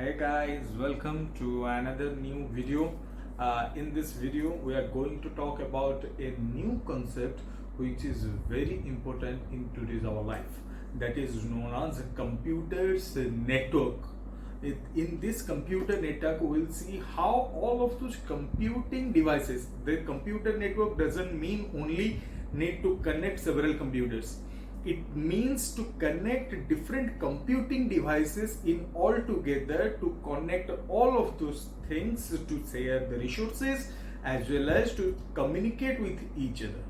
Hey guys, welcome to another new video. In this video, we are going to talk about a new concept which is very important in today's our life. That is known as computers network. In this computer network, we will see how all of those computing devices. The computer network doesn't mean only need to connect several computers. It means to connect different computing devices in all together to connect all of those things to share the resources as well as to communicate with each other.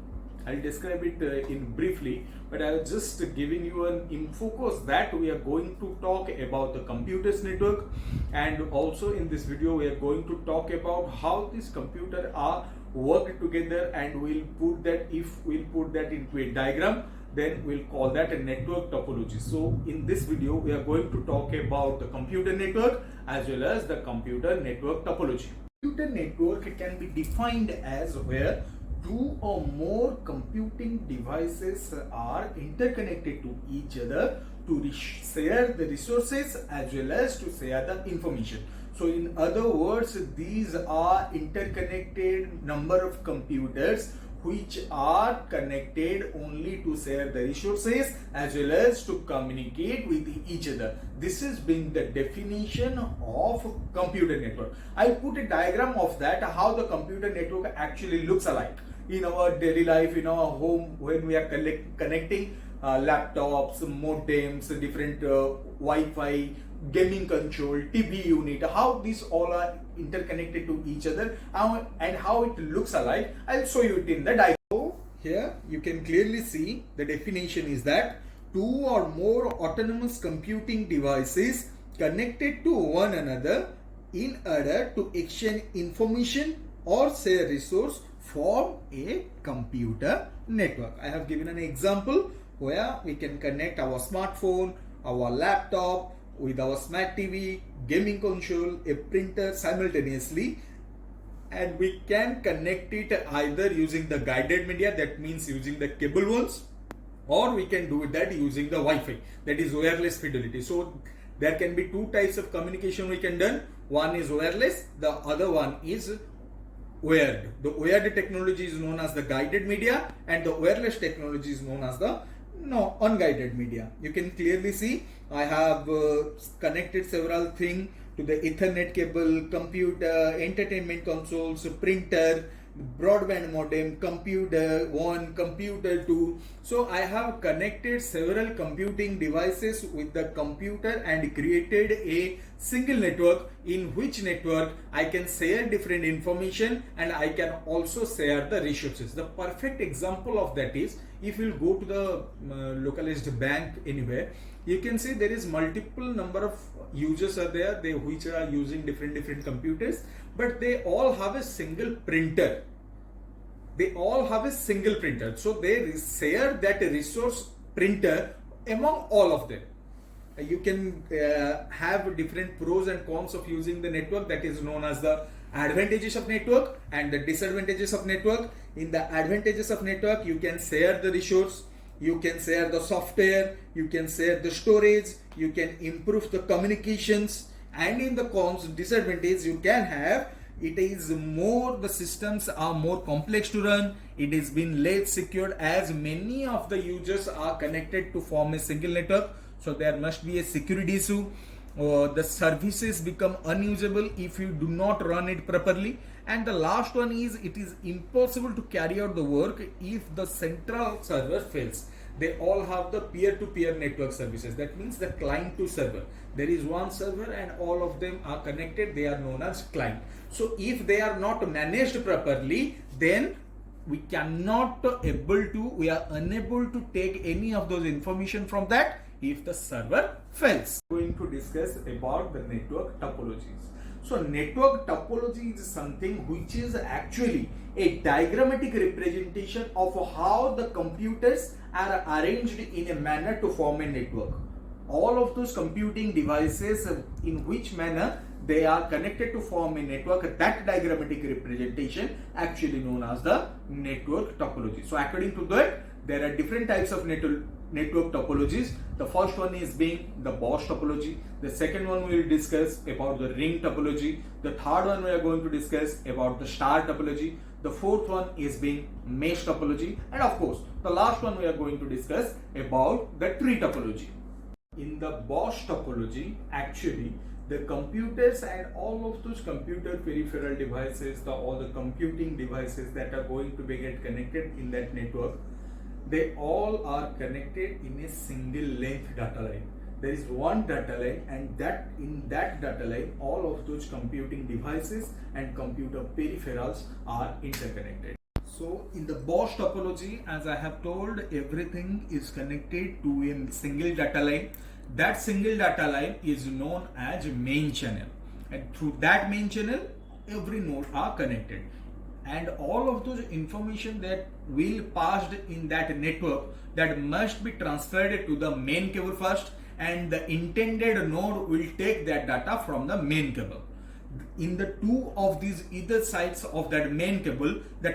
I'll describe it in briefly, but I'll just giving you an info course that we are going to talk about the computers network, and also in this video we are going to talk about how these computers are work together, and we'll put that into a diagram, then we'll call that a network topology. So in this video we are going to talk about the computer network as well as the computer network topology. Computer network can be defined as where two or more computing devices are interconnected to each other to share the resources as well as to share the information. So in other words, these are interconnected number of computers which are connected only to share the resources as well as to communicate with each other. This is being the definition of computer network. I put a diagram of that, how the computer network actually looks alike in our daily life, in our home, when we are connecting laptops, modems, different Wi-Fi, gaming control, TV unit, how these all are interconnected to each other and how it looks alike. I'll show you it in the diagram. So here you can clearly see the definition is that two or more autonomous computing devices connected to one another in order to exchange information or share resource form a computer network. I have given an example where we can connect our smartphone, our laptop with our smart TV, gaming console, a printer simultaneously, and we can connect it either using the guided media, that means using the cable ones, or we can do that using the Wi-Fi, that is wireless fidelity. So there can be two types of communication we can do. One is wireless, the other one is wired. The wired technology is known as the guided media, and the wireless technology is known as the unguided media. You can clearly see I have connected several things to the Ethernet cable, computer, entertainment consoles, printer, broadband modem, computer 1, computer 2. So I have connected several computing devices with the computer and created a single network, in which network I can share different information and I can also share the resources. The perfect example of that is if you go to the localized bank anywhere, you can see there is multiple number of users are there, which are using different computers, but they all have a single printer. So they share that resource printer among all of them. You can have different pros and cons of using the network, that is known as the advantages of network and the disadvantages of network. In the advantages of network, you can share the resource, you can share the software, you can share the storage, you can improve the communications. And in the cons, disadvantage, you can have it is more, the systems are more complex to run, it is been less secured as many of the users are connected to form a single network. So there must be a security issue. The services become unusable if you do not run it properly. And the last one is it is impossible to carry out the work if the central server fails. They all have the peer-to-peer network services. That means the client to server. There is one server and all of them are connected. They are known as client. So if they are not managed properly, then we are unable to take any of those information from that if the server fails. We are going to discuss about the network topologies. So network topology is something which is actually a diagrammatic representation of how the computers are arranged in a manner to form a network. All of those computing devices, in which manner they are connected to form a network, that diagrammatic representation actually known as the network topology. So according to that, there are different types of network topologies. The first one is being the Bosch topology. The second one we will discuss about the ring topology. The third one we are going to discuss about the star topology. The fourth one is being mesh topology, and of course the last one we are going to discuss about the tree topology. In the Bosch topology, actually the computers and all of those computer peripheral devices, all the computing devices that are going to be get connected in that network, they all are connected in a single length data line. There is one data line, and that in that data line all of those computing devices and computer peripherals are interconnected. So in the Bosch topology, as I have told, everything is connected to a single data line. That single data line is known as main channel, and through that main channel every node are connected, and all of those information that will passed in that network, that must be transferred to the main cable first, and the intended node will take that data from the main cable. In the two of these either sides of that main cable, the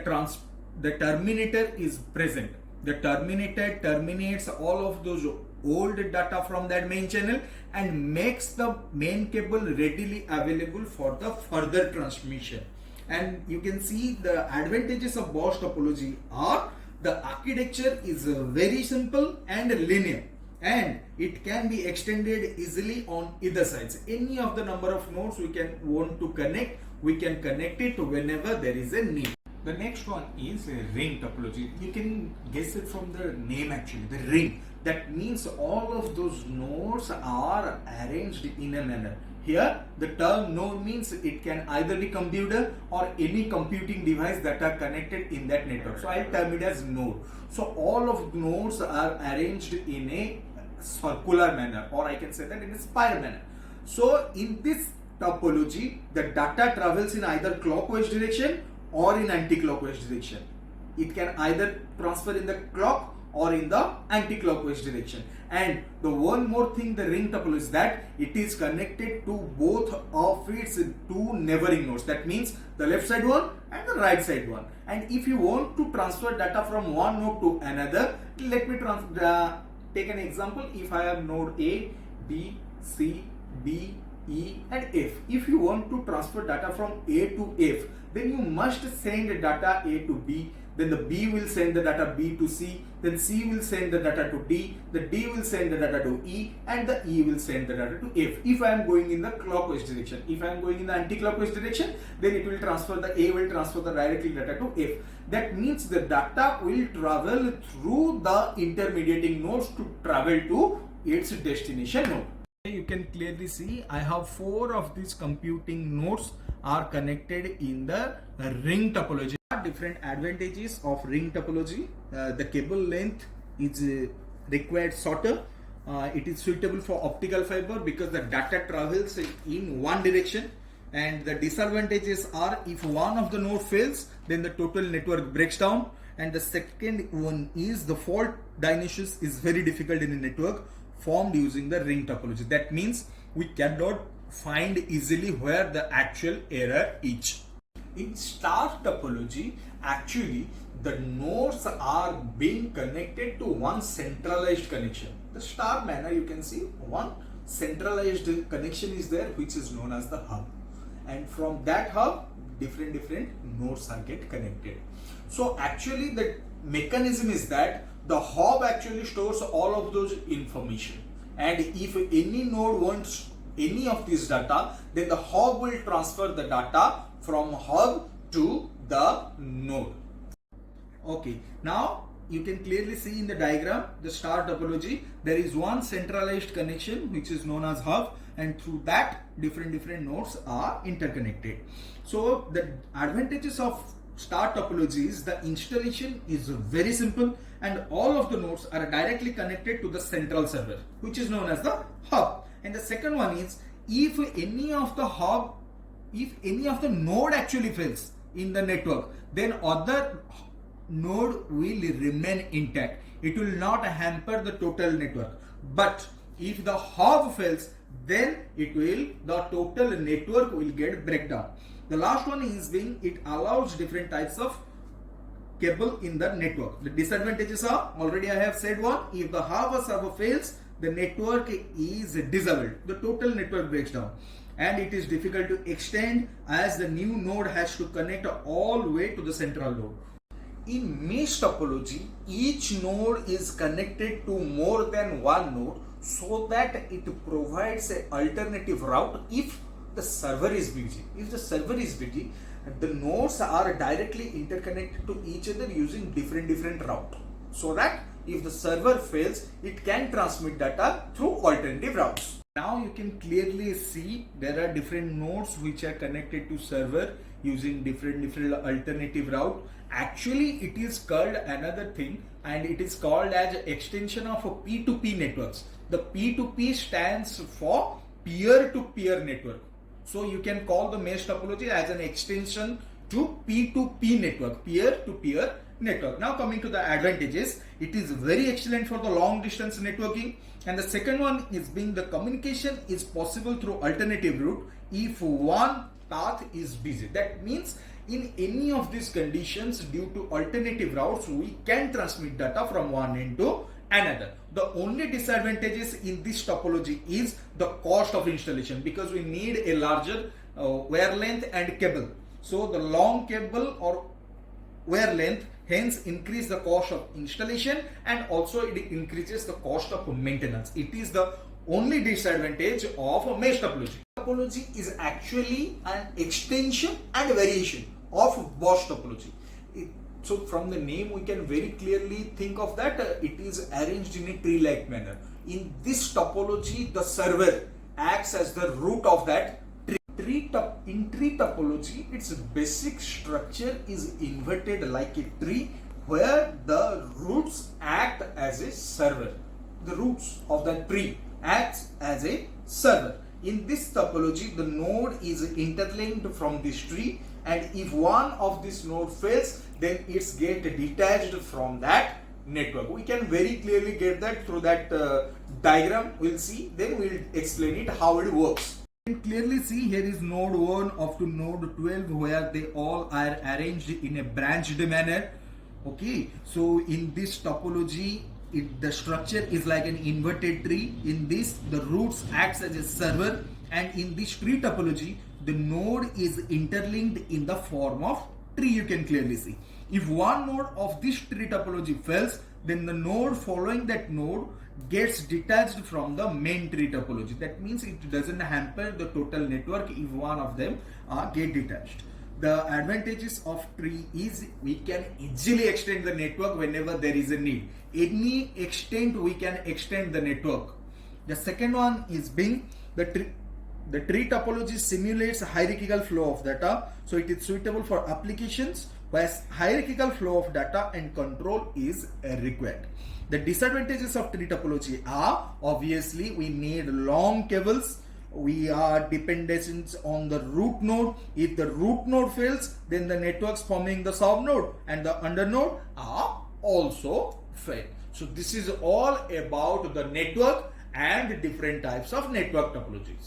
terminator is present. The terminator terminates all of those old data from that main channel and makes the main cable readily available for the further transmission. And you can see the advantages of Bosch topology are the architecture is very simple and linear, and it can be extended easily on either sides. Any of the number of nodes we can want to connect, we can connect it whenever there is a need. The next one is ring topology. You can guess it from the name actually, the ring. That means all of those nodes are arranged in a manner. Here the term node means it can either be computer or any computing device that are connected in that network. So I'll term it as node. So all of nodes are arranged in a circular manner, or I can say that in a spiral manner. So in this topology, the data travels in either clockwise direction or in anti-clockwise direction. It can either transfer in the clock or in the anti-clockwise direction. And the one more thing, the ring topology, is that it is connected to both of its two neighboring nodes. That means the left side one and the right side one. And if you want to transfer data from one node to another, let me take an example. If I have node A, B, C, D, E and F. If you want to transfer data from A to F, then you must send data A to B, then the B will send the data B to C, then C will send the data to D, the D will send the data to E, and the E will send the data to F. If I am going in the clockwise direction, if I am going in the anti-clockwise direction, then it will transfer the A will transfer the directly data to F. That means the data will travel through the intermediating nodes to travel to its destination node. You can clearly see I have 4 of these computing nodes are connected in the ring topology. Different advantages of ring topology. The cable length is required shorter. It is suitable for optical fiber because the data travels in one direction. And the disadvantages are if one of the node fails, then the total network breaks down. And the second one is the fault diagnosis is very difficult in a network formed using the ring topology. That means we cannot find easily where the actual error is. In star topology, actually the nodes are being connected to one centralized connection. The star manner, you can see one centralized connection is there, which is known as the hub, and from that hub different nodes are get connected. So actually the mechanism is that the hub actually stores all of those information, and if any node wants any of this data, then the hub will transfer the data from hub to the node. Okay, now you can clearly see in the diagram, the star topology, there is one centralized connection which is known as hub, and through that different nodes are interconnected. So the advantages of star topology is the installation is very simple, and all of the nodes are directly connected to the central server, which is known as the hub. And the second one is if any of the node actually fails in the network, then other node will remain intact. It will not hamper the total network. But if the hub fails, then the total network will get breakdown. The last one is it allows different types of cable in the network. The disadvantages are, already I have said one, if the half a server fails, the network is disabled. The total network breaks down. And it is difficult to extend as the new node has to connect all the way to the central node. In mesh topology, each node is connected to more than one node so that it provides an alternative route if the server is busy. If the server is busy, the nodes are directly interconnected to each other using different route, so that if the server fails, it can transmit data through alternative routes. Now you can clearly see there are different nodes which are connected to server using different alternative route. Actually, it is called another thing, and it is called as extension of a P2P networks. The P2P stands for peer-to-peer network. So you can call the mesh topology as an extension to P2P network, peer-to-peer network. Now coming to the advantages, it is very excellent for the long distance networking. And the second one is being the communication is possible through alternative route if one path is busy. That means in any of these conditions, due to alternative routes, we can transmit data from one end to another. The only disadvantages in this topology is the cost of installation, because we need a larger wire length and cable. So the long cable or wire length hence increase the cost of installation, and also it increases the cost of maintenance. It is the only disadvantage of a mesh topology. Topology is actually an extension and variation of Bosch topology. So from the name we can very clearly think of that it is arranged in a tree-like manner. In this topology, the server acts as the root of that tree. In tree topology, its basic structure is inverted like a tree, where the roots act as a server. The roots of that tree acts as a server. In this topology, the node is interlinked from this tree, and if one of this node fails, then it's get detached from that network. We can very clearly get that through that diagram. We'll see, then we'll explain it how it works. You can clearly see here is node 1 up to node 12, where they all are arranged in a branched manner. Okay, so in this topology, the structure is like an inverted tree. In this, the roots acts as a server, and in this tree topology, the node is interlinked in the form of tree. You can clearly see. If one node of this tree topology fails, then the node following that node gets detached from the main tree topology. That means it doesn't hamper the total network if one of them get detached. The advantages of tree is we can easily extend the network whenever there is a need. Any extent we can extend the network. The second one is being the tree topology simulates a hierarchical flow of data, so it is suitable for applications where hierarchical flow of data and control is required. The disadvantages of tree topology are, obviously, we need long cables. We are dependent on the root node. If the root node fails, then the networks forming the sub node and the under node are also fail. So this is all about the network and different types of network topologies.